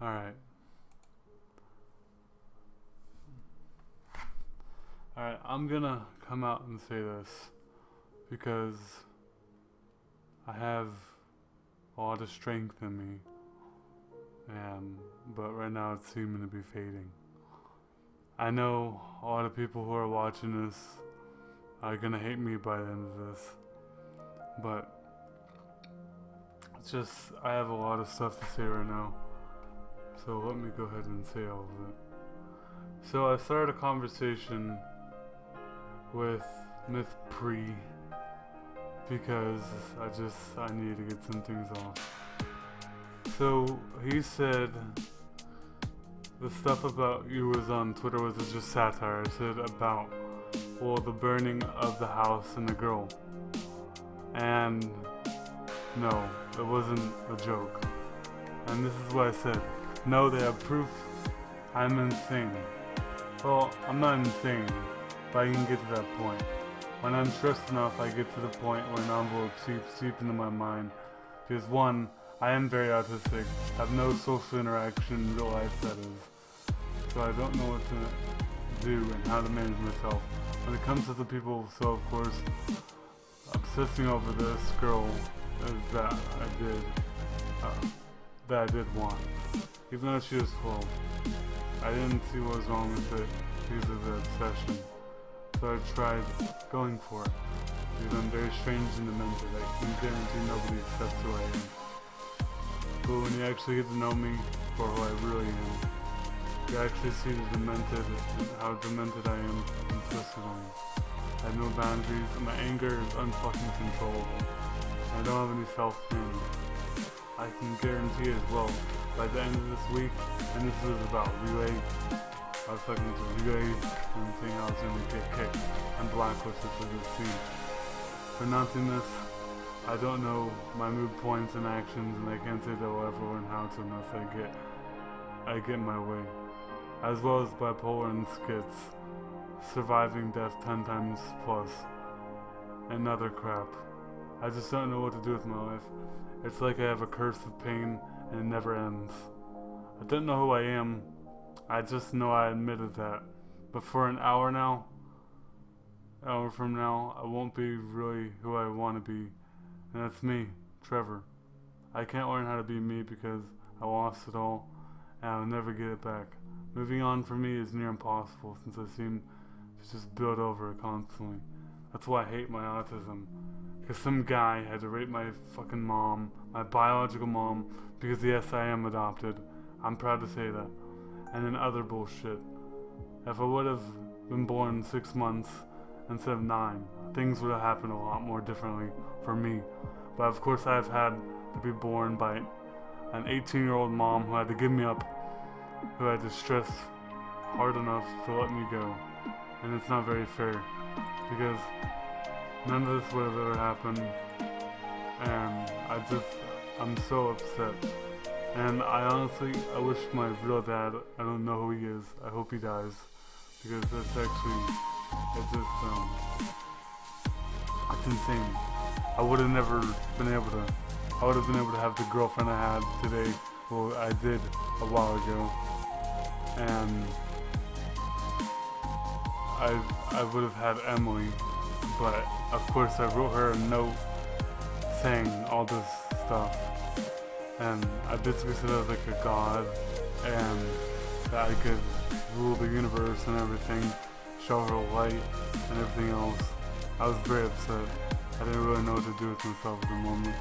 Alright. Alright, I'm gonna come out and say this because I have a lot of strength in me, but right now it's seeming to be fading. I know a lot of people who are watching this are gonna hate me by the end of this, but it's just I have a lot of stuff to say right now, so let me go ahead and say all of it. So I started a conversation with Myth Pre because I needed to get some things off. So he said the stuff about you was on Twitter was just satire. I said about, well, the burning of the house and the girl. And no, it wasn't a joke. And this is what I said. No, they have proof I'm insane. Well, I'm not insane, but I can get to that point. When I'm stressed enough, I get to the point where an envelope seeps into my mind. Because one, I am very autistic, have no social interaction in real life, that is. So I don't know what to do and how to manage myself. When it comes to the people, so of course, obsessing over this girl is that I did want. Even though she was 12, I didn't see what was wrong with it because of the obsession. So I tried going for it. Because I'm very strange and demented. I can guarantee nobody accepts who I am. But when you actually get to know me for who I really am, you actually see how demented I am and twisted I am. I have no boundaries, and my anger is unfucking controllable. I don't have any self-management. I can guarantee as well, by the end of this week, and this was about Relay, I was talking to Relay and saying I was going to get kicked and blacklisted for this scene. For announcing this, I don't know my mood points and actions, and I can't say that I'll ever learn how to unless I get my way. As well as bipolar and skits, surviving death 10 times plus, and other crap. I just don't know what to do with my life. It's like I have a curse of pain and it never ends. I don't know who I am. I just know I admitted that. But for an hour from now, I won't be really who I want to be. And that's me, Trevor. I can't learn how to be me because I lost it all and I'll never get it back. Moving on for me is near impossible since I seem to just build over it constantly. That's why I hate my autism. Because some guy had to rape my fucking mom, my biological mom, because yes, I am adopted. I'm proud to say that. And then other bullshit. If I would have been born 6 months instead of 9, things would have happened a lot more differently for me. But of course I've had to be born by an 18-year-old mom who had to give me up, who had to stress hard enough to let me go. And it's not very fair, because none of this would have ever happened, and I'm so upset. And I wish my real dad, I don't know who he is, I hope he dies, because it's insane. I would have been able to have the girlfriend I had today, well I did a while ago, and I would have had Emily, but of course I wrote her a note saying all this stuff, and I basically said I was like a god, and that I could rule the universe and everything, show her light and everything else. I was very upset. I didn't really know what to do with myself at the moment,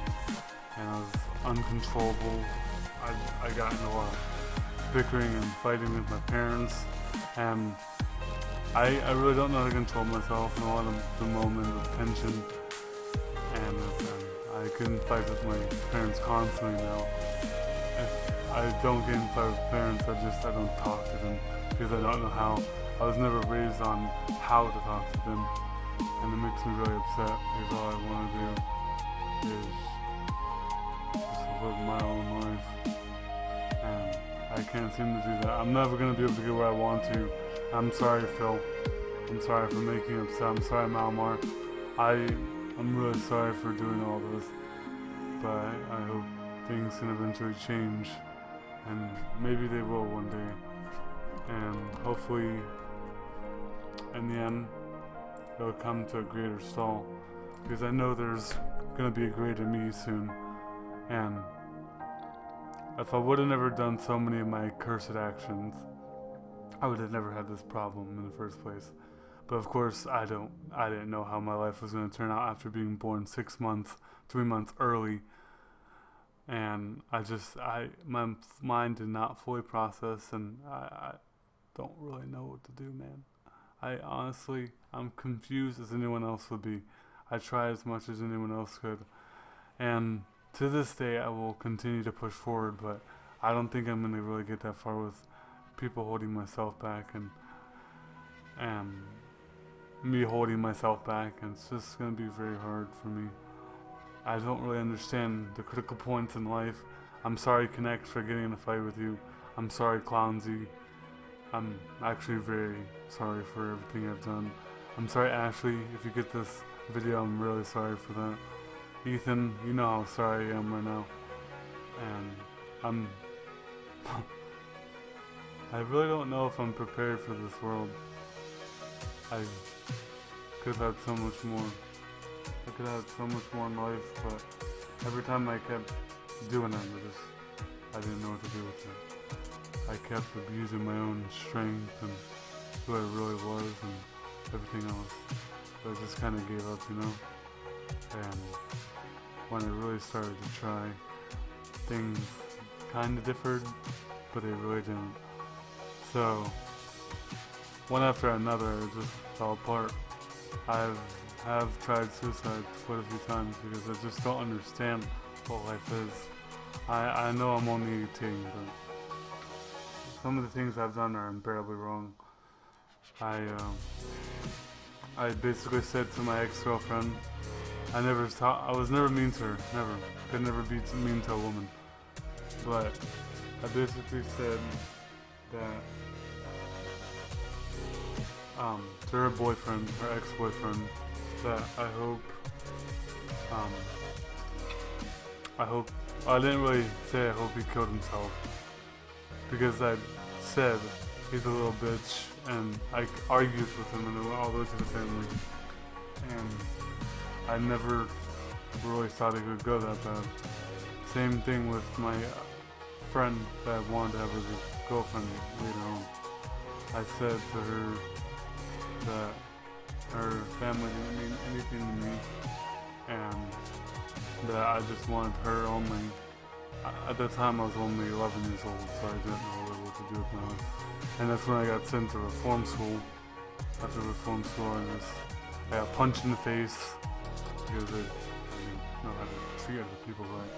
and I was uncontrollable. I got in a lot of bickering and fighting with my parents, and I really don't know how to control myself in a lot of the moment of tension, and I couldn't fight with my parents constantly now. If I don't get in fight with parents, I don't talk to them because I don't know how. I was never raised on how to talk to them, and it makes me really upset because all I want to do is just live my own life, and I can't seem to do that. I'm never going to be able to get where I want to. I'm sorry, Phil. I'm sorry for making you upset. I'm sorry, Malmar. I'm really sorry for doing all this, but I hope things can eventually change and maybe they will one day. And hopefully, in the end, they'll come to a greater stall. Because I know there's gonna be a greater me soon. And if I would have never done so many of my cursed actions, I would have never had this problem in the first place. But of course, I didn't know how my life was going to turn out after being born 3 months early. And my mind did not fully process, and I don't really know what to do, man. I'm confused as anyone else would be. I try as much as anyone else could. And to this day, I will continue to push forward, but I don't think I'm going to really get that far with people holding myself back and me holding myself back, and it's just going to be very hard for me. I don't really understand the critical points in life. I'm sorry, Connect, for getting in a fight with you. I'm sorry, Clownsy. I'm actually very sorry for everything I've done. I'm sorry, Ashley, if you get this video, I'm really sorry for that. Ethan, you know how sorry I am right now. And I really don't know if I'm prepared for this world. I could have had so much more. I could have had so much more in life, but every time I kept doing it, I didn't know what to do with it. I kept abusing my own strength and who I really was and everything else. So I just kind of gave up, you know? And when I really started to try, things kind of differed, but they really didn't. So, one after another, it just fell apart. I've tried suicide quite a few times because I just don't understand what life is. I know I'm only 18, but some of the things I've done are unbearably wrong. I basically said to my ex-girlfriend, I was never mean to her, never. Could never be mean to a woman. But I basically said that to her boyfriend, her ex-boyfriend, that I didn't really say I hope he killed himself, because I said he's a little bitch, and I argued with him and all those to the family, and I never really thought it could go that bad. Same thing with my friend that I wanted to have as a girlfriend later on. I said to her that her family didn't mean anything to me, and that I just wanted her only. At that time I was only 11 years old, so I didn't know really what to do with my life. And that's when I got sent to reform school. After reform school, I got punched in the face because I didn't know how to treat other people right.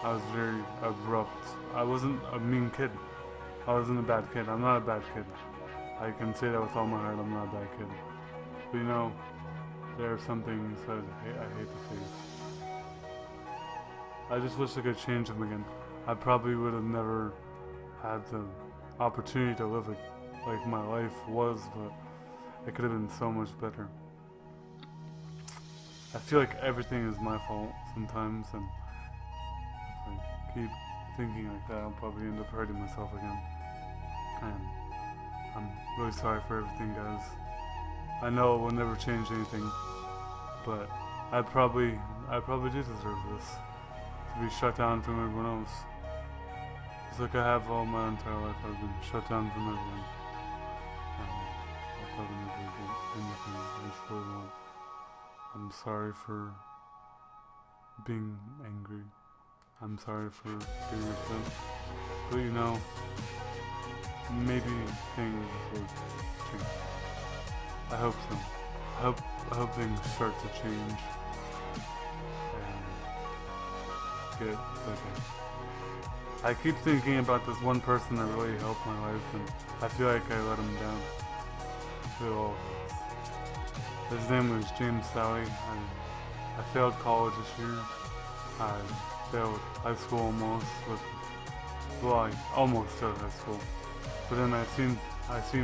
I was very abrupt. I wasn't a mean kid. I wasn't a bad kid. I'm not a bad kid. I can say that with all my heart, I'm not a bad kid. But you know, there are some things that I hate to face. I just wish I could change them again. I probably would have never had the opportunity to live it like my life was, but it could have been so much better. I feel like everything is my fault sometimes, and if I keep thinking like that, I'll probably end up hurting myself again. And I'm really sorry for everything, guys. I know it will never change anything, but I probably do deserve this, to be shut down from everyone else. It's like I have all my entire life. I've been shut down from everyone. I'll probably never get anything I truly want. I'm sorry for being angry. I'm sorry for getting upset. But you know, maybe things will change. I hope so. I hope things start to change and get better. I keep thinking about this one person that really helped my life, and I feel like I let him down. His name was James Sally. I failed college this year. I failed high school almost. I almost failed high school. But then I seen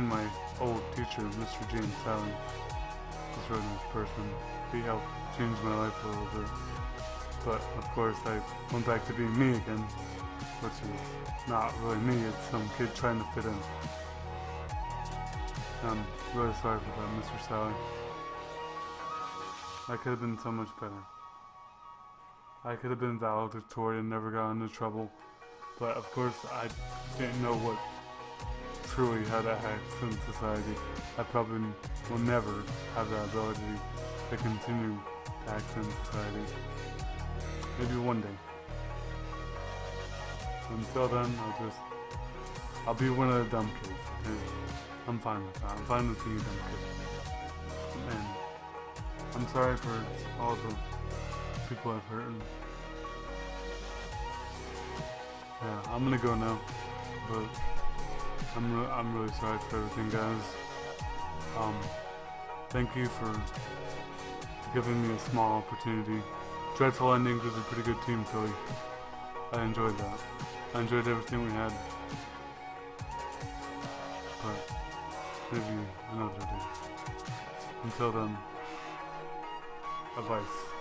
my old teacher, Mr. James Sally. He's a really nice person. He helped change my life a little bit. But of course I went back to being me again. which is not really me, it's some kid trying to fit in. I'm really sorry for that, Mr. Sally. I could have been so much better. I could have been valedictorian and never got into trouble, but of course I didn't know what truly how to act in society. I probably will never have that ability to continue to act in society. Maybe one day. Until then, I'll be one of the dumb kids. Okay? I'm fine with that. I'm fine with being a dumb kid. And I'm sorry for all the people I've hurt. Yeah, I'm gonna go now, but I'm really sorry for everything, guys. Thank you for giving me a small opportunity. Dreadful Endings was a pretty good team, Philly. I enjoyed that. I enjoyed everything we had. But maybe another day. Until then, advice.